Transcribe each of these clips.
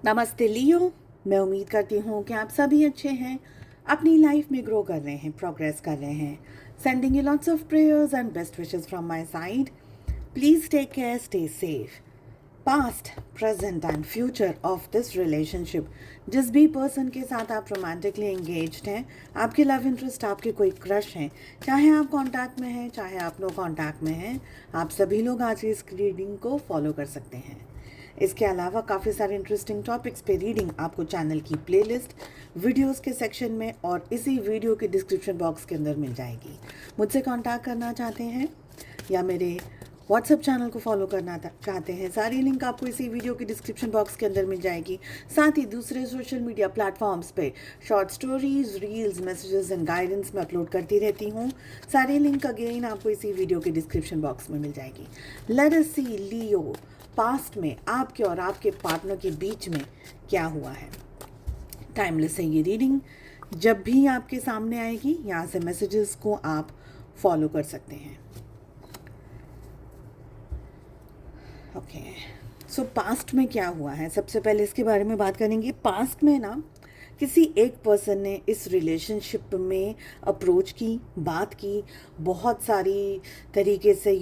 नमस्ते लियो। मैं उम्मीद करती हूँ कि आप सभी अच्छे हैं, अपनी लाइफ में ग्रो कर रहे हैं, प्रोग्रेस कर रहे हैं। Sending you lots of prayers and best wishes from my side. Please take care, stay safe. Past, present and future of this relationship, जिस भी पर्सन के साथ आप रोमांटिकली एंगेज्ड हैं, आपके लव इंटरेस्ट, आपके कोई क्रश हैं, चाहे आप कांटेक्ट में हैं, चाहे आप नो कांटेक्ट में हैं, आप सभी लोग आज की इस रीडिंग को फॉलो कर सकते हैं। इसके अलावा काफ़ी सारे इंटरेस्टिंग टॉपिक्स पे रीडिंग आपको चैनल की प्लेलिस्ट, वीडियोस के सेक्शन में और इसी वीडियो के डिस्क्रिप्शन बॉक्स के अंदर मिल जाएगी। मुझसे कांटेक्ट करना चाहते हैं या मेरे व्हाट्सएप चैनल को फॉलो करना चाहते हैं, सारी लिंक आपको इसी वीडियो के डिस्क्रिप्शन बॉक्स के अंदर मिल जाएगी। साथ ही दूसरे सोशल मीडिया प्लेटफॉर्म्स पे short stories, reels, messages and guidance में अपलोड करती रहती हूँ। सारी लिंक अगेन आपको इसी वीडियो के डिस्क्रिप्शन बॉक्स में मिल जाएगी। लेट अस सी लियो, पास्ट में आपके और आपके पार्टनर के बीच में क्या हुआ है। टाइमलेस है ये रीडिंग, जब भी आपके सामने आएगी यहाँ से मैसेजेस को आप फॉलो कर सकते हैं। ओके, सो पास्ट में क्या हुआ है, सबसे पहले इसके बारे में बात करेंगे। पास्ट में ना किसी एक पर्सन ने इस रिलेशनशिप में अप्रोच की, बात की, बहुत सारी तरीके से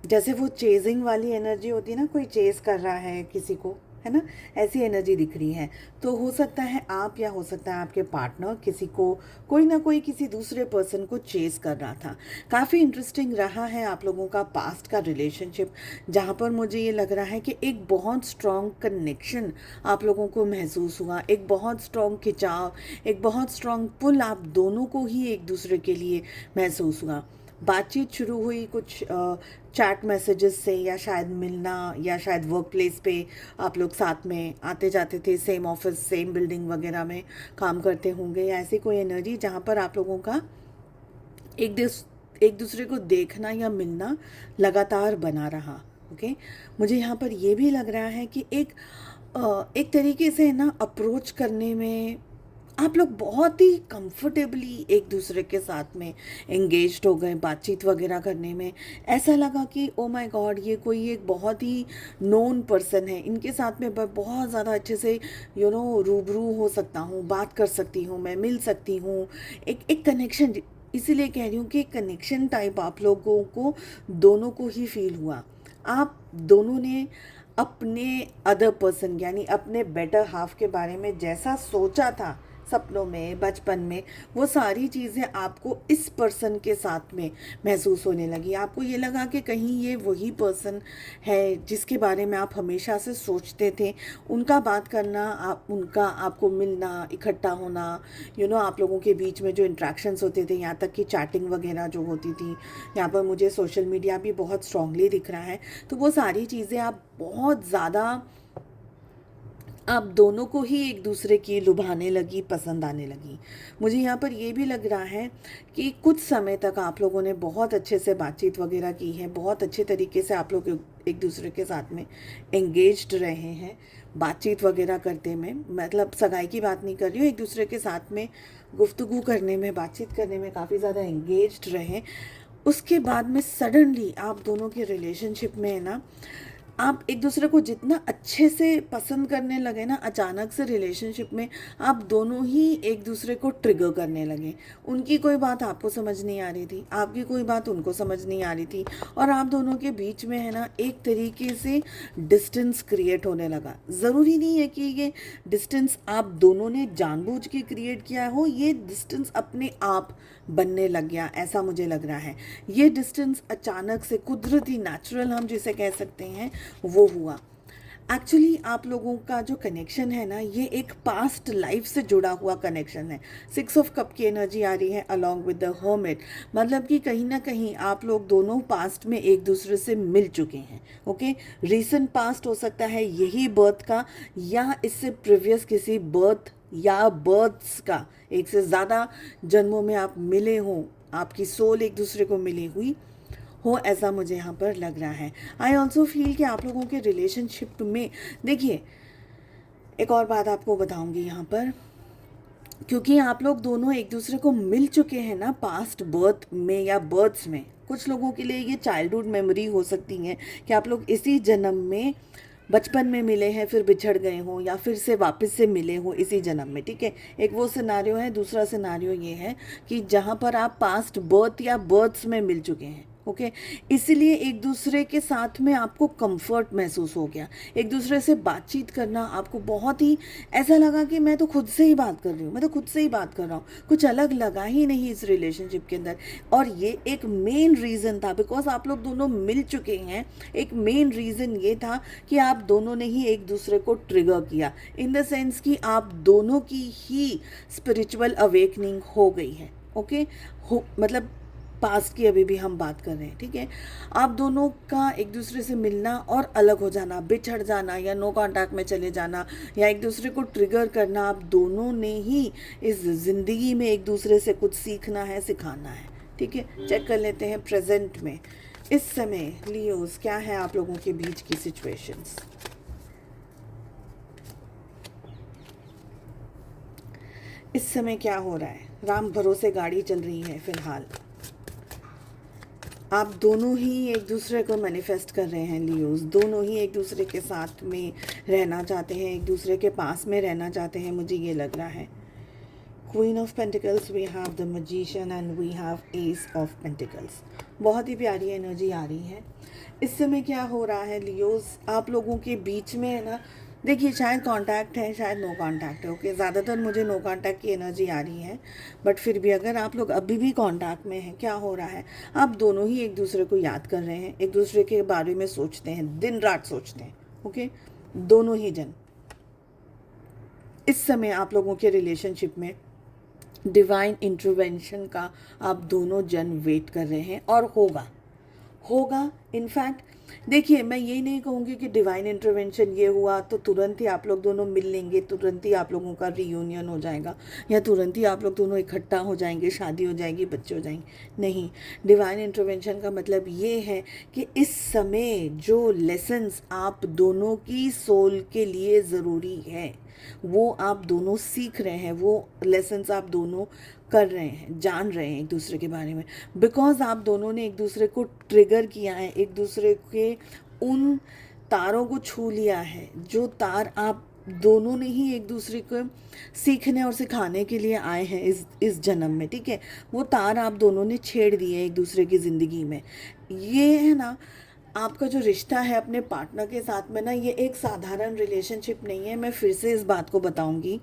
जैसे वो चेजिंग वाली एनर्जी होती है ना, कोई चेज कर रहा है किसी को, है ना, ऐसी एनर्जी दिख रही है। तो हो सकता है आप या हो सकता है आपके पार्टनर किसी को, कोई ना कोई किसी दूसरे पर्सन को चेज कर रहा था। काफ़ी इंटरेस्टिंग रहा है आप लोगों का पास्ट का रिलेशनशिप, जहाँ पर मुझे ये लग रहा है कि एक बहुत स्ट्रॉन्ग कनेक्शन आप लोगों को महसूस हुआ, एक बहुत स्ट्रॉन्ग खिंचाव, एक बहुत स्ट्रॉन्ग पुल आप दोनों को ही एक दूसरे के लिए महसूस हुआ। बातचीत शुरू हुई कुछ चैट मैसेजेस से, या शायद मिलना, या शायद वर्क प्लेस पे आप लोग साथ में आते जाते थे, सेम ऑफिस, सेम बिल्डिंग वगैरह में काम करते होंगे, या ऐसी कोई एनर्जी जहाँ पर आप लोगों का एक दूसरे को देखना या मिलना लगातार बना रहा। ओके, मुझे यहाँ पर ये भी लग रहा है कि एक तरीके से ना अप्रोच करने में आप लोग बहुत ही कंफर्टेबली एक दूसरे के साथ में एंगेज्ड हो गए। बातचीत वगैरह करने में ऐसा लगा कि ओ माय गॉड, ये कोई एक बहुत ही नोन पर्सन है, इनके साथ में मैं बहुत ज़्यादा अच्छे से रूबरू हो सकता हूँ, बात कर सकती हूँ, मैं मिल सकती हूँ। एक कनेक्शन, इसीलिए कह रही हूँ कि कनेक्शन टाइप आप लोगों को दोनों को ही फील हुआ। आप दोनों ने अपने अदर पर्सन यानी अपने बेटर हाफ के बारे में जैसा सोचा था सपनों में, बचपन में, वो सारी चीज़ें आपको इस पर्सन के साथ में महसूस होने लगी। आपको ये लगा कि कहीं ये वही पर्सन है जिसके बारे में आप हमेशा से सोचते थे। उनका बात करना, उनका आपको मिलना, इकट्ठा होना, आप लोगों के बीच में जो इंट्रैक्शंस होते थे, यहाँ तक कि चैटिंग वगैरह जो होती थी, यहाँ पर मुझे सोशल मीडिया भी बहुत स्ट्रांगली दिख रहा है। तो वो सारी चीज़ें आप बहुत ज़्यादा, आप दोनों को ही एक दूसरे की लुभाने लगी, पसंद आने लगी। मुझे यहाँ पर ये भी लग रहा है कि कुछ समय तक आप लोगों ने बहुत अच्छे से बातचीत वगैरह की है, बहुत अच्छे तरीके से आप लोग एक दूसरे के साथ में एंगेज्ड रहे हैं। बातचीत वगैरह करते में, मतलब सगाई की बात नहीं कर रही हूँ, एक दूसरे के साथ में गुफ्तगू करने में, बातचीत करने में काफ़ी ज़्यादा एंगेज्ड रहे। उसके बाद में सडनली आप दोनों के रिलेशनशिप में है ना, आप एक दूसरे को जितना अच्छे से पसंद करने लगे ना, अचानक से रिलेशनशिप में आप दोनों ही एक दूसरे को ट्रिगर करने लगे। उनकी कोई बात आपको समझ नहीं आ रही थी, आपकी कोई बात उनको समझ नहीं आ रही थी, और आप दोनों के बीच में है ना एक तरीके से डिस्टेंस क्रिएट होने लगा। ज़रूरी नहीं है कि ये डिस्टेंस आप दोनों ने जानबूझ के क्रिएट किया हो, ये डिस्टेंस अपने आप बनने लग गया, ऐसा मुझे लग रहा है। ये डिस्टेंस अचानक से, कुदरती, नेचुरल हम जिसे कह सकते हैं, वो हुआ। एक्चुअली आप लोगों का जो कनेक्शन है ना, ये एक पास्ट लाइफ से जुड़ा हुआ कनेक्शन है। 6 ऑफ कप की एनर्जी आ रही है अलॉन्ग विद द हर्मिट, मतलब कि कहीं ना कहीं आप लोग दोनों पास्ट में एक दूसरे से मिल चुके हैं। ओके, रीसेंट पास्ट हो सकता है यही बर्थ का, या इससे प्रीवियस किसी बर्थ या बर्थ्स का, एक से ज़्यादा जन्मों में आप मिले हों, आपकी सोल एक दूसरे को मिली हुई हो, ऐसा मुझे यहाँ पर लग रहा है। आई ऑल्सो फील कि आप लोगों के रिलेशनशिप में, देखिए एक और बात आपको बताऊंगी यहाँ पर, क्योंकि आप लोग दोनों एक दूसरे को मिल चुके हैं ना पास्ट बर्थ में या बर्थ्स में। कुछ लोगों के लिए ये चाइल्डहुड मेमोरी हो सकती है कि आप लोग इसी जन्म में बचपन में मिले हैं फिर बिछड़ गए हों या फिर से वापस से मिले हों इसी जन्म में, ठीक है। एक वो सिनारियो है। दूसरा सिनारियो ये है कि जहाँ पर आप पास्ट बर्थ या बर्थ्स में मिल चुके हैं, ओके। इसीलिए एक दूसरे के साथ में आपको कंफर्ट महसूस हो गया, एक दूसरे से बातचीत करना आपको बहुत ही ऐसा लगा कि मैं तो खुद से ही बात कर रही हूँ, मैं तो खुद से ही बात कर रहा हूँ, कुछ अलग लगा ही नहीं इस रिलेशनशिप के अंदर। और ये एक मेन रीज़न था, बिकॉज आप लोग दोनों मिल चुके हैं। एक मेन रीज़न ये था कि आप दोनों ने ही एक दूसरे को ट्रिगर किया, इन द सेंस कि आप दोनों की ही स्पिरिचुअल अवेकनिंग हो गई है, ओके। हो मतलब पास्ट की अभी भी हम बात कर रहे हैं, ठीक है। आप दोनों का एक दूसरे से मिलना और अलग हो जाना, बिछड़ जाना या नो कांटेक्ट में चले जाना या एक दूसरे को ट्रिगर करना, आप दोनों ने ही इस ज़िंदगी में एक दूसरे से कुछ सीखना है, सिखाना है, ठीक है। चेक कर लेते हैं प्रेजेंट में इस समय लियोस क्या है आप लोगों के बीच की सिचुएशंस। इस समय क्या हो रहा है? राम भरोसे गाड़ी चल रही है फिलहाल। आप दोनों ही एक दूसरे को मैनिफेस्ट कर रहे हैं लियोस, दोनों ही एक दूसरे के साथ में रहना चाहते हैं, एक दूसरे के पास में रहना चाहते हैं, मुझे ये लग रहा है। Queen of pentacles, we have the magician and we have ace of pentacles. बहुत ही प्यारी एनर्जी आ रही है। इस समय क्या हो रहा है लियोस, आप लोगों के बीच में है ना, देखिए शायद कांटेक्ट है, शायद नो कांटेक्ट है, ओके। ज़्यादातर मुझे नो कांटेक्ट की एनर्जी आ रही है, बट फिर भी अगर आप लोग अभी भी कांटेक्ट में हैं, क्या हो रहा है, आप दोनों ही एक दूसरे को याद कर रहे हैं, एक दूसरे के बारे में सोचते हैं, दिन रात सोचते हैं, ओके। दोनों ही जन इस समय आप लोगों के रिलेशनशिप में डिवाइन इंटरवेंशन का आप दोनों जन वेट कर रहे हैं और होगा इनफैक्ट। देखिए मैं ये नहीं कहूँगी कि डिवाइन इंटरवेंशन ये हुआ तो तुरंत ही आप लोग दोनों मिल लेंगे, तुरंत ही आप लोगों का रीयूनियन हो जाएगा या तुरंत ही आप लोग दोनों इकट्ठा हो जाएंगे, शादी हो जाएगी, बच्चे हो जाएंगे। नहीं, डिवाइन इंटरवेंशन का मतलब ये है कि इस समय जो लेसन्स आप दोनों की सोल के लिए ज़रूरी है वो आप दोनों सीख रहे हैं, वो लेसन्स आप दोनों कर रहे हैं, जान रहे हैं एक दूसरे के बारे में, बिकॉज आप दोनों ने एक दूसरे को ट्रिगर किया है, एक दूसरे के उन तारों को छू लिया है जो तार आप दोनों ने ही एक दूसरे को सीखने और सिखाने के लिए आए हैं इस जन्म में, ठीक है। वो तार आप दोनों ने छेड़ दिए एक दूसरे की ज़िंदगी में। ये है ना, आपका जो रिश्ता है अपने पार्टनर के साथ में ना, ये एक साधारण रिलेशनशिप नहीं है। मैं फिर से इस बात को बताऊंगी।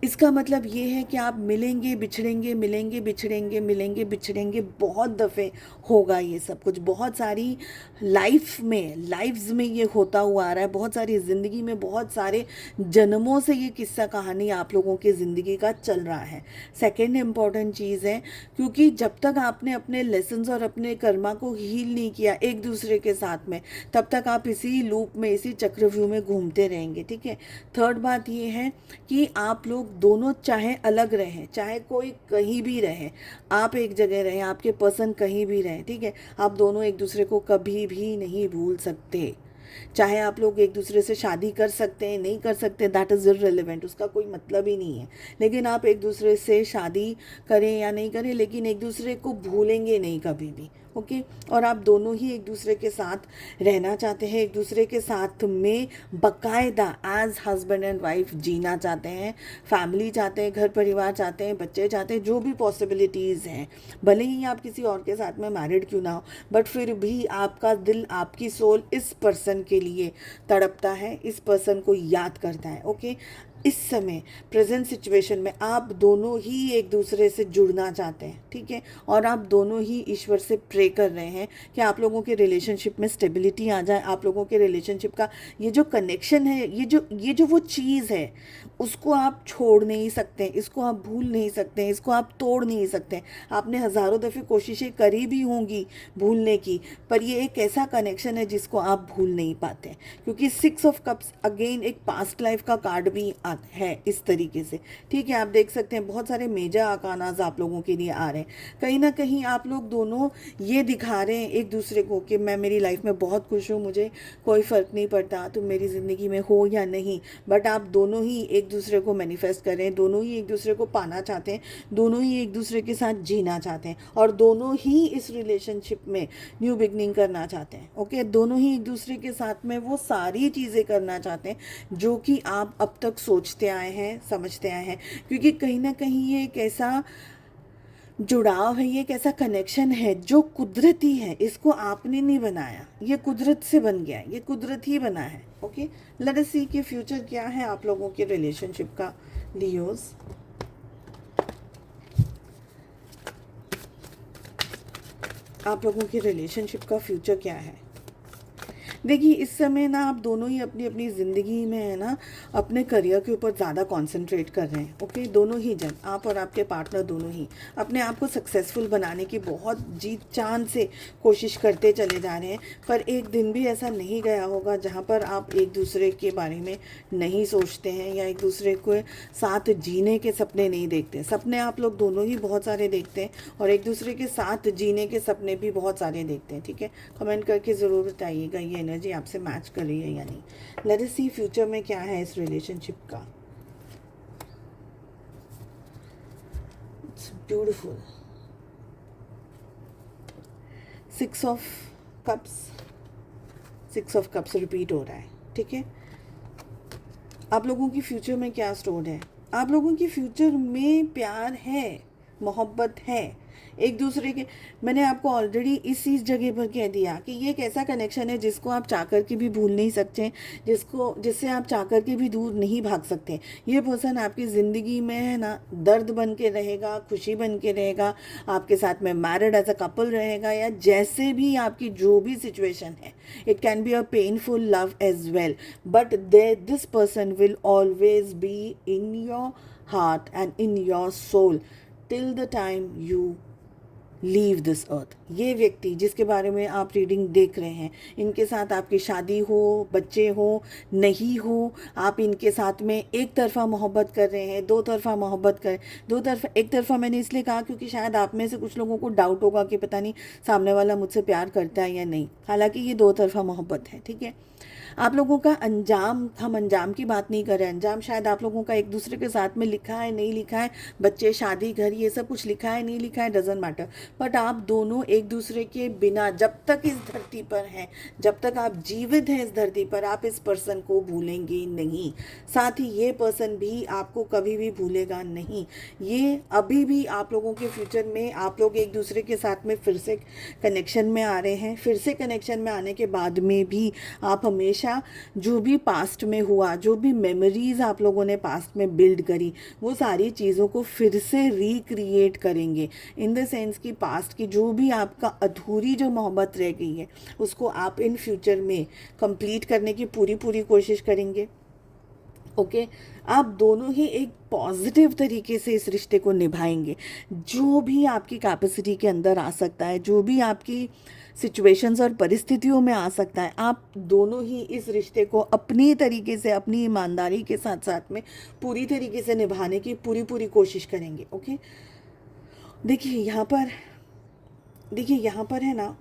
इसका मतलब ये है कि आप मिलेंगे बिछड़ेंगे, मिलेंगे बिछड़ेंगे, मिलेंगे बिछड़ेंगे, बहुत दफ़े होगा ये सब कुछ। बहुत सारी लाइफ्स में ये होता हुआ आ रहा है, बहुत सारी ज़िंदगी में, बहुत सारे जन्मों से ये किस्सा कहानी आप लोगों की ज़िंदगी का चल रहा है। सेकेंड इम्पॉर्टेंट चीज़ है, क्योंकि जब तक आपने अपने लेसन्स और अपने कर्मा को हील नहीं किया एक दूसरे के साथ में, तब तक आप इसी लूप में, इसी चक्रव्यूह में घूमते रहेंगे, ठीक है। थर्ड बात ये है कि आप लोग दोनों चाहे अलग रहें, चाहे कोई कहीं भी रहे, आप एक जगह रहें, आपके पर्सन कहीं भी रहें, ठीक है, आप दोनों एक दूसरे को कभी भी नहीं भूल सकते। चाहे आप लोग एक दूसरे से शादी कर सकते हैं, नहीं कर सकते, दैट इज़ इररिलेवेंट, उसका कोई मतलब ही नहीं है। लेकिन आप एक दूसरे से शादी करें या नहीं करें, लेकिन एक दूसरे को भूलेंगे नहीं कभी भी, ओके। और आप दोनों ही एक दूसरे के साथ रहना चाहते हैं, एक दूसरे के साथ में बाकायदा एज हस्बैंड एंड वाइफ जीना चाहते हैं, फैमिली चाहते हैं, घर परिवार चाहते हैं, बच्चे चाहते हैं, जो भी पॉसिबिलिटीज़ हैं। भले ही आप किसी और के साथ में मैरिड क्यों ना हो, बट फिर भी आपका दिल, आपकी सोल इस पर्सन के लिए तड़पता है, इस पर्सन को याद करता है, ओके। इस समय प्रेजेंट सिचुएशन में आप दोनों ही एक दूसरे से जुड़ना चाहते हैं, ठीक है। और आप दोनों ही ईश्वर से प्रे कर रहे हैं कि आप लोगों के रिलेशनशिप में स्टेबिलिटी आ जाए, आप लोगों के रिलेशनशिप का ये जो कनेक्शन है, ये जो वो चीज़ है, उसको आप छोड़ नहीं सकते, इसको आप भूल नहीं सकते, इसको आप तोड़ नहीं सकते। आपने हज़ारों दफ़े कोशिशें करी भी होंगी भूलने की, पर ये एक ऐसा कनेक्शन है जिसको आप भूल नहीं पाते, क्योंकि 6 ऑफ कप्स अगेन एक पास्ट लाइफ का कार्ड भी आता साथ है इस तरीके से, ठीक है। आप देख सकते हैं बहुत सारे मेजर आकानाज आप लोगों के लिए आ रहे हैं। कहीं ना कहीं आप लोग दोनों ये दिखा रहे हैं एक दूसरे को कि मैं मेरी लाइफ में बहुत खुश हूँ, मुझे कोई फ़र्क नहीं पड़ता तुम मेरी ज़िंदगी में हो या नहीं। बट आप दोनों ही एक दूसरे को मैनिफेस्ट कर रहे हैं, दोनों ही एक दूसरे को पाना चाहते हैं, दोनों ही एक दूसरे के साथ जीना चाहते हैं, और दोनों ही इस रिलेशनशिप में न्यू बिगनिंग करना चाहते हैं। ओके, दोनों ही एक दूसरे के साथ में वो सारी चीज़ें करना चाहते हैं जो कि आप अब तक सोचते आए हैं, समझते आए हैं। क्योंकि कहीं ना कहीं ये एक ऐसा जुड़ाव है, ये एक ऐसा कनेक्शन है जो कुदरती है, इसको आपने नहीं बनाया, ये कुदरत से बन गया है, ये कुदरत ही बना है। ओके, लेट अस सी कि फ्यूचर क्या है आप लोगों के रिलेशनशिप का। लियोज, आप लोगों के रिलेशनशिप का फ्यूचर क्या है। देखिए इस समय ना आप दोनों ही अपनी अपनी ज़िंदगी में है ना अपने करियर के ऊपर ज़्यादा कंसंट्रेट कर रहे हैं। ओके, दोनों ही जन, आप और आपके पार्टनर दोनों ही अपने आप को सक्सेसफुल बनाने की बहुत जी जान से कोशिश करते चले जा रहे हैं। पर एक दिन भी ऐसा नहीं गया होगा जहाँ पर आप एक दूसरे के बारे में नहीं सोचते हैं या एक दूसरे को साथ जीने के सपने नहीं देखते। सपने आप लोग दोनों ही बहुत सारे देखते हैं और एक दूसरे के साथ जीने के सपने भी बहुत सारे देखते हैं। ठीक है, कमेंट करके ज़रूर बताइएगा ये एनर्जी आपसे मैच कर रही है या नहीं। लेट अस सी फ्यूचर में क्या है इस रिलेशनशिप का। It's beautiful. 6 of cups, 6 of cups repeat हो रहा है। ठीक है, आप लोगों की फ्यूचर में क्या स्टोर है। आप लोगों की फ्यूचर में प्यार है, मोहब्बत है एक दूसरे के। मैंने आपको ऑलरेडी इस जगह पर कह दिया कि ये एक ऐसा कनेक्शन है जिसको आप चाहकर के भी भूल नहीं सकते, जिससे आप चाहकर के भी दूर नहीं भाग सकते। ये पर्सन आपकी ज़िंदगी में है ना दर्द बन के रहेगा, खुशी बन के रहेगा, आपके साथ में मैरिड एज अ कपल रहेगा, या जैसे भी आपकी जो भी सिचुएशन है, it can be a painful love as well, but this person will always be in your heart and in your soul till the time you leave this earth. ये व्यक्ति जिसके बारे में आप रीडिंग देख रहे हैं, इनके साथ आपकी शादी हो, बच्चे हो, नहीं हो, आप इनके साथ में एक तरफा मोहब्बत कर रहे हैं, दो तरफा मोहब्बत कर, दो तरफा, एक तरफा मैंने इसलिए कहा क्योंकि शायद आप में से कुछ लोगों को डाउट होगा कि पता नहीं सामने वाला मुझसे प्यार करता है या नहीं। हालांकि ये दो तरफा मोहब्बत है। ठीक है, आप लोगों का अंजाम, हम अंजाम की बात नहीं कर रहे हैं, अंजाम शायद आप लोगों का एक दूसरे के साथ में लिखा है, नहीं लिखा है, बच्चे, शादी, घर, ये सब कुछ लिखा है, नहीं लिखा है, डजंट मैटर। बट आप दोनों एक दूसरे के बिना जब तक इस धरती पर हैं, जब तक आप जीवित हैं इस धरती पर, आप इस पर्सन को भूलेंगे नहीं। साथ ही ये पर्सन भी आपको कभी भी भूलेगा नहीं। ये अभी भी आप लोगों के फ्यूचर में आप लोग एक दूसरे के साथ में फिर से कनेक्शन में आ रहे हैं। फिर से कनेक्शन में आने के बाद में भी आप हमेशा जो भी पास्ट में हुआ, जो भी मेमोरीज आप लोगों ने पास्ट में बिल्ड करी, वो सारी चीज़ों को फिर से रिक्रिएट करेंगे। इन द सेंस कि पास्ट की जो भी आपका अधूरी जो मोहब्बत रह गई है उसको आप इन फ्यूचर में कंप्लीट करने की पूरी कोशिश करेंगे। ओके, आप दोनों ही एक पॉजिटिव तरीके से इस रिश्ते को निभाएंगे। जो भी आपकी कैपेसिटी के अंदर आ सकता है, जो भी आपकी सिचुएशंस और परिस्थितियों में आ सकता है, आप दोनों ही इस रिश्ते को अपनी तरीके से, अपनी ईमानदारी के साथ साथ में पूरी तरीके से निभाने की पूरी कोशिश करेंगे। ओके, देखिए यहाँ पर है ना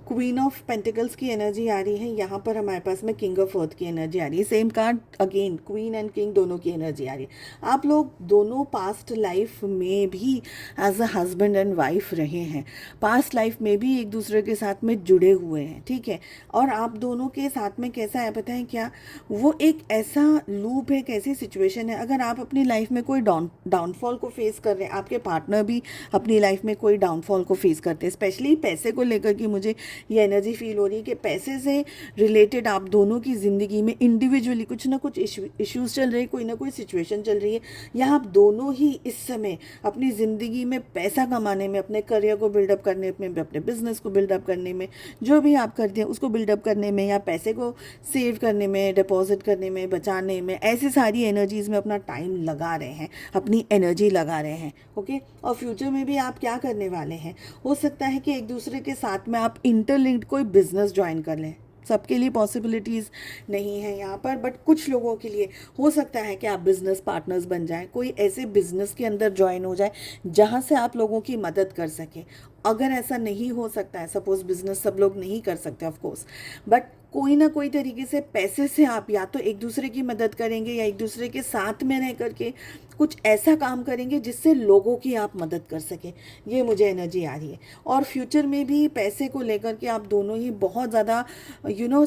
क्वीन ऑफ पेंटिकल्स की एनर्जी आ रही है, यहाँ पर हमारे पास में किंग ऑफ अर्थ की एनर्जी आ रही है। Same card again, queen and king दोनों की एनर्जी आ रही है। आप लोग दोनों पास्ट लाइफ में भी as a husband and wife रहे हैं, पास्ट लाइफ में भी एक दूसरे के साथ में जुड़े हुए हैं। ठीक है, और आप दोनों के साथ में कैसा है पता है क्या, वो एक ऐसा लूप है, एक ऐसी सिचुएशन है, अगर आप अपनी लाइफ में कोई डाउनफॉल को फेस कर रहे हैं, आपके पार्टनर भी अपनी लाइफ में कोई डाउनफॉल को फेस करते हैं, स्पेशली पैसे को लेकर के मुझे ये एनर्जी फील हो रही है कि पैसे से रिलेटेड आप दोनों की ज़िंदगी में इंडिविजुअली कुछ ना कुछ इश्यूज चल रहे हैं, कोई ना कोई सिचुएशन चल रही है। यहाँ आप दोनों ही इस समय अपनी ज़िंदगी में पैसा कमाने में, अपने करियर को बिल्डअप करने में, अपने बिजनेस को बिल्डअप करने में, जो भी आप करते हैं उसको बिल्डअप करने में, या पैसे को सेव करने में, डिपॉजिट करने में, बचाने में, ऐसी सारी एनर्जीज़ में अपना टाइम लगा रहे हैं, अपनी एनर्जी लगा रहे हैं। ओके, और फ्यूचर में भी आप क्या करने वाले हैं, हो सकता है कि एक दूसरे के साथ में आप इंटरलिंक्ड कोई बिजनेस ज्वाइन कर लें। सबके लिए पॉसिबिलिटीज़ नहीं है यहाँ पर, बट कुछ लोगों के लिए हो सकता है कि आप बिज़नेस पार्टनर्स बन जाएं, कोई ऐसे बिज़नेस के अंदर ज्वाइन हो जाए जहाँ से आप लोगों की मदद कर सकें। अगर ऐसा नहीं हो सकता है, सपोज़ बिज़नेस सब लोग नहीं कर सकते ऑफ कोर्स, बट कोई ना कोई तरीके से पैसे से आप या तो एक दूसरे की मदद करेंगे या एक दूसरे के साथ में रह करके कुछ ऐसा काम करेंगे जिससे लोगों की आप मदद कर सकें। ये मुझे एनर्जी आ रही है। और फ्यूचर में भी पैसे को लेकर के आप दोनों ही बहुत ज़्यादा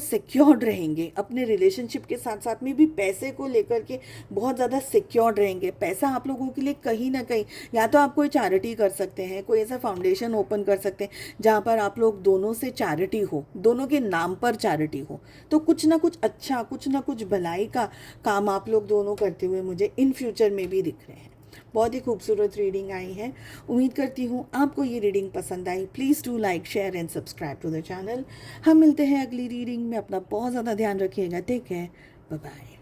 सिक्योर्ड रहेंगे, अपने रिलेशनशिप के साथ साथ में भी पैसे को लेकर के बहुत ज़्यादा सिक्योर्ड रहेंगे। पैसा आप लोगों के लिए कहीं ना कहीं, या तो आप कोई चैरिटी कर सकते हैं, कोई ऐसा फाउंडेशन ओपन कर सकते हैं जहाँ पर आप लोग दोनों से चैरिटी हो, दोनों के नाम पर चैरिटी हो। तो कुछ ना कुछ अच्छा, कुछ ना कुछ भलाई का काम आप लोग दोनों करते हुए मुझे इन फ्यूचर में भी दिख रहे हैं। बहुत ही खूबसूरत रीडिंग आई है। उम्मीद करती हूँ आपको ये रीडिंग पसंद आई। Please do like, share and subscribe to the channel. हम मिलते हैं अगली रीडिंग में। अपना बहुत ज़्यादा ध्यान रखिएगा। Take care, bye bye.